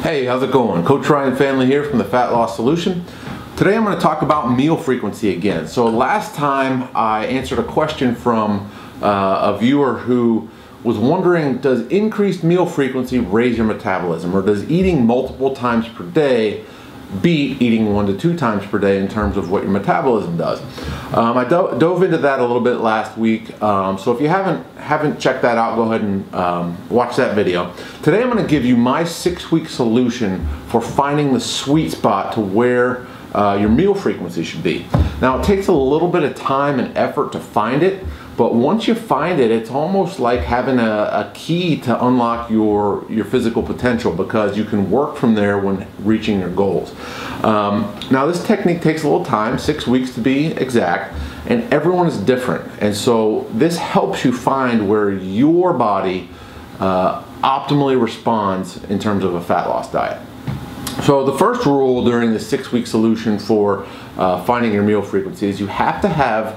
Hey, how's it going? Coach Ryan Fanley here from the Fat Loss Solution. Today I'm going to talk about meal frequency again. So last time I answered a question from a viewer who was wondering, does increased meal frequency raise your metabolism, or does eating multiple times per day beat eating 1 to 2 times per day in terms of what your metabolism does? I dove into that a little bit last week, so if you haven't checked that out, go ahead and watch that video. Today I'm going to give you my 6-week solution for finding the sweet spot to where your meal frequency should be. Now, it takes a little bit of time and effort to find it, but once you find it, it's almost like having a key to unlock your physical potential, because you can work from there when reaching your goals. Now, this technique takes a little time, 6 weeks to be exact, and everyone is different. And so this helps you find where your body optimally responds in terms of a fat loss diet. So the first rule during the 6-week solution for finding your meal frequency is you have to have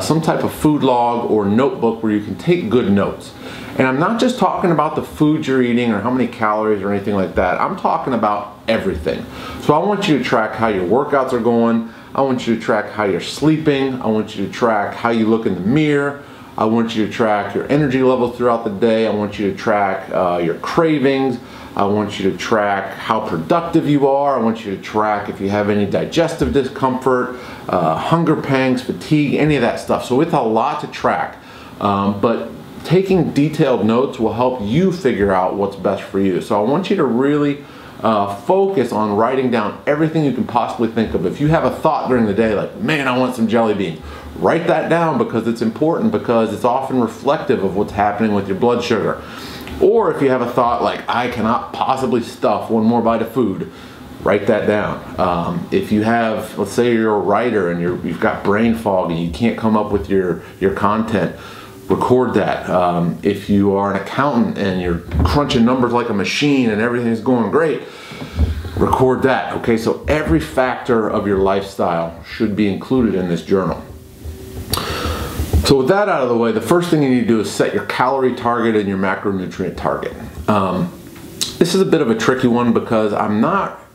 some type of food log or notebook where you can take good notes. And I'm not just talking about the food you're eating or how many calories or anything like that. I'm talking about everything. So I want you to track how your workouts are going. I want you to track how you're sleeping. I want you to track how you look in the mirror. I want you to track your energy levels throughout the day. I want you to track your cravings. I want you to track how productive you are. I want you to track if you have any digestive discomfort, hunger pangs, fatigue, any of that stuff. So it's a lot to track, but taking detailed notes will help you figure out what's best for you. So I want you to really focus on writing down everything you can possibly think of. If you have a thought during the day like, man, I want some jelly beans, write that down, because it's important, because it's often reflective of what's happening with your blood sugar. Or if you have a thought like, I cannot possibly stuff one more bite of food, write that down. If you have, let's say you're a writer and you've got brain fog and you can't come up with your content, record that. If you are an accountant and you're crunching numbers like a machine and everything's going great, record that. Okay, so every factor of your lifestyle should be included in this journal. So with that out of the way, the first thing you need to do is set your calorie target and your macronutrient target. This is a bit of a tricky one, because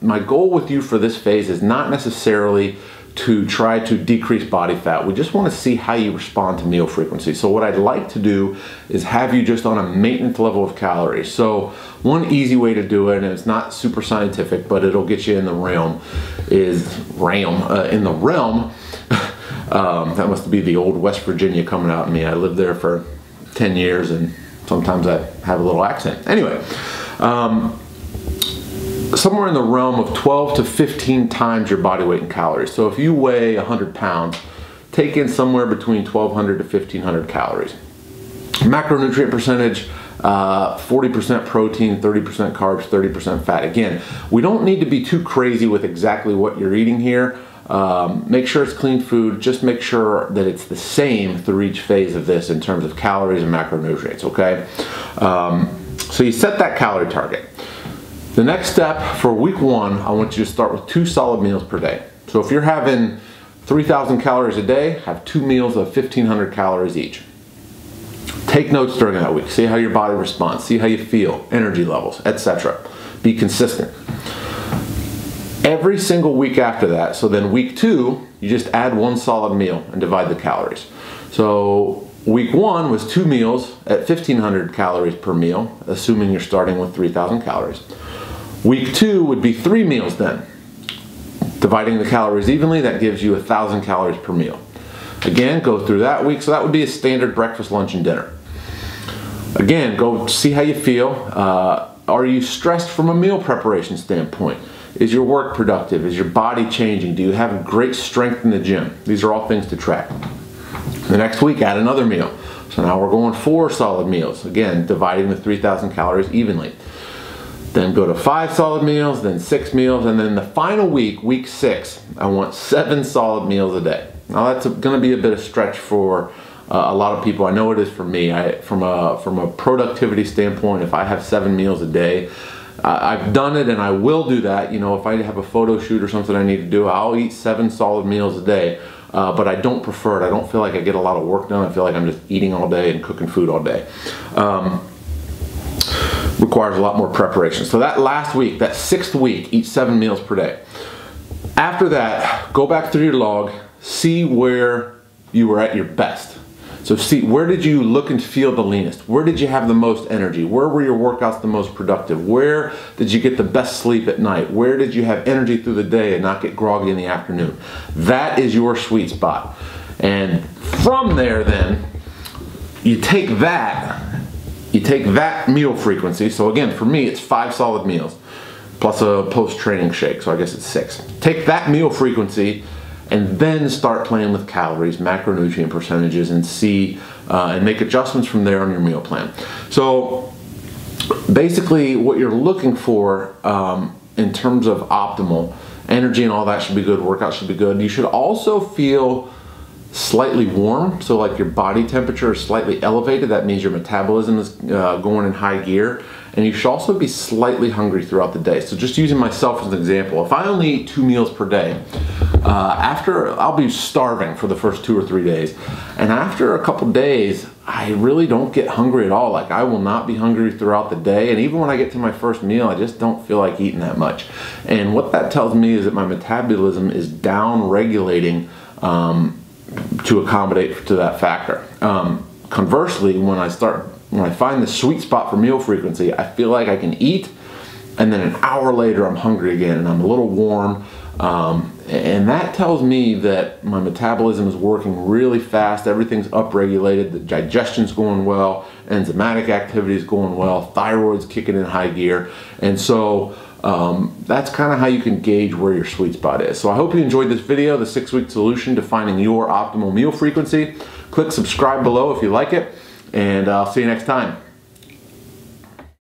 my goal with you for this phase is not necessarily to try to decrease body fat. We just want to see how you respond to meal frequency. So what I'd like to do is have you just on a maintenance level of calories. So one easy way to do it, and it's not super scientific, but it'll get you in the realm, that must be the old West Virginia coming out in me. I lived there for 10 years and sometimes I have a little accent. Anyway, somewhere in the realm of 12 to 15 times your body weight in calories. So if you weigh 100 pounds, take in somewhere between 1,200 to 1,500 calories. Macronutrient percentage, 40% protein, 30% carbs, 30% fat. Again, we don't need to be too crazy with exactly what you're eating here. Make sure it's clean food. Just make sure that it's the same through each phase of this in terms of calories and macronutrients, okay? So you set that calorie target. The next step for week 1, I want you to start with 2 solid meals per day. So if you're having 3,000 calories a day, have 2 meals of 1,500 calories each. Take notes during that week. See how your body responds. See how you feel, energy levels, etc. Be consistent. Every single week after that, so then week 2, you just add 1 solid meal and divide the calories. So week 1 was 2 meals at 1,500 calories per meal, assuming you're starting with 3,000 calories. Week 2 would be 3 meals then. Dividing the calories evenly, that gives you 1,000 calories per meal. Again, go through that week, so that would be a standard breakfast, lunch, and dinner. Again, go see how you feel. Are you stressed from a meal preparation standpoint? Is your work productive? Is your body changing? Do you have great strength in the gym? These are all things to track. The next week, add another meal. So now we're going 4 solid meals. Again, dividing the 3,000 calories evenly. Then go to 5 solid meals, then 6 meals, and then the final week, week 6, I want 7 solid meals a day. Now that's going to be a bit of stretch for a lot of people. I know it is for me. From a productivity standpoint, if I have 7 meals a day, I've done it and I will do that. You know, if I have a photo shoot or something I need to do, I'll eat 7 solid meals a day, but I don't prefer it. I don't feel like I get a lot of work done. I feel like I'm just eating all day and cooking food all day. requires a lot more preparation. So that last week, that 6th week, eat 7 meals per day. After that, go back through your log, see where you were at your best. So see, where did you look and feel the leanest? Where did you have the most energy? Where were your workouts the most productive? Where did you get the best sleep at night? Where did you have energy through the day and not get groggy in the afternoon? That is your sweet spot. And from there then, you take that meal frequency. So again, for me, it's 5 solid meals plus a post-training shake. So I guess it's 6. Take that meal frequency and then start playing with calories, macronutrient percentages, and see and make adjustments from there on your meal plan. So basically what you're looking for in terms of optimal energy and all that should be good, workout should be good. You should also feel slightly warm, so like your body temperature is slightly elevated. That means your metabolism is going in high gear, and you should also be slightly hungry throughout the day. So just using myself as an example, if I only eat 2 meals per day, I'll be starving for the first 2 or 3 days, and after a couple days I really don't get hungry at all. Like, I will not be hungry throughout the day, and even when I get to my first meal I just don't feel like eating that much. And what that tells me is that my metabolism is down regulating to accommodate to that factor. Conversely, when I find the sweet spot for meal frequency, I feel like I can eat, and then an hour later I'm hungry again and I'm a little warm, and that tells me that my metabolism is working really fast, everything's upregulated, the digestion's going well, enzymatic activity is going well, thyroid's kicking in high gear, and so that's kind of how you can gauge where your sweet spot is. So I hope you enjoyed this video, the 6-week solution to finding your optimal meal frequency. Click subscribe below if you like it, and I'll see you next time.